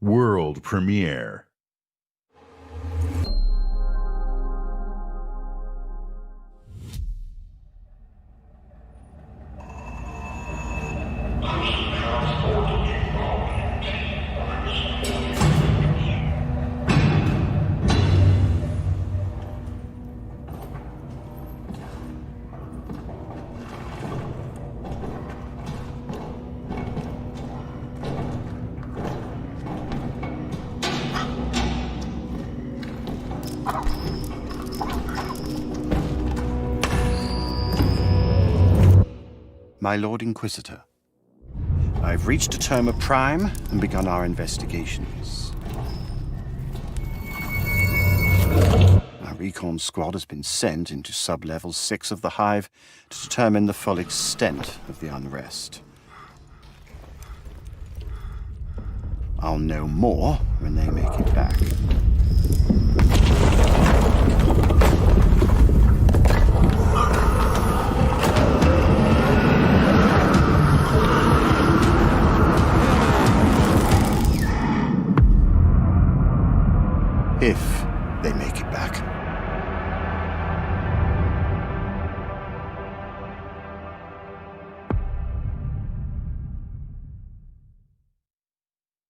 World premiere. My Lord Inquisitor, I've reached a term of prime and begun our investigations. Our recon squad has been sent into sub-level 6 of the Hive to determine the full extent of the unrest. I'll know more when they make it back.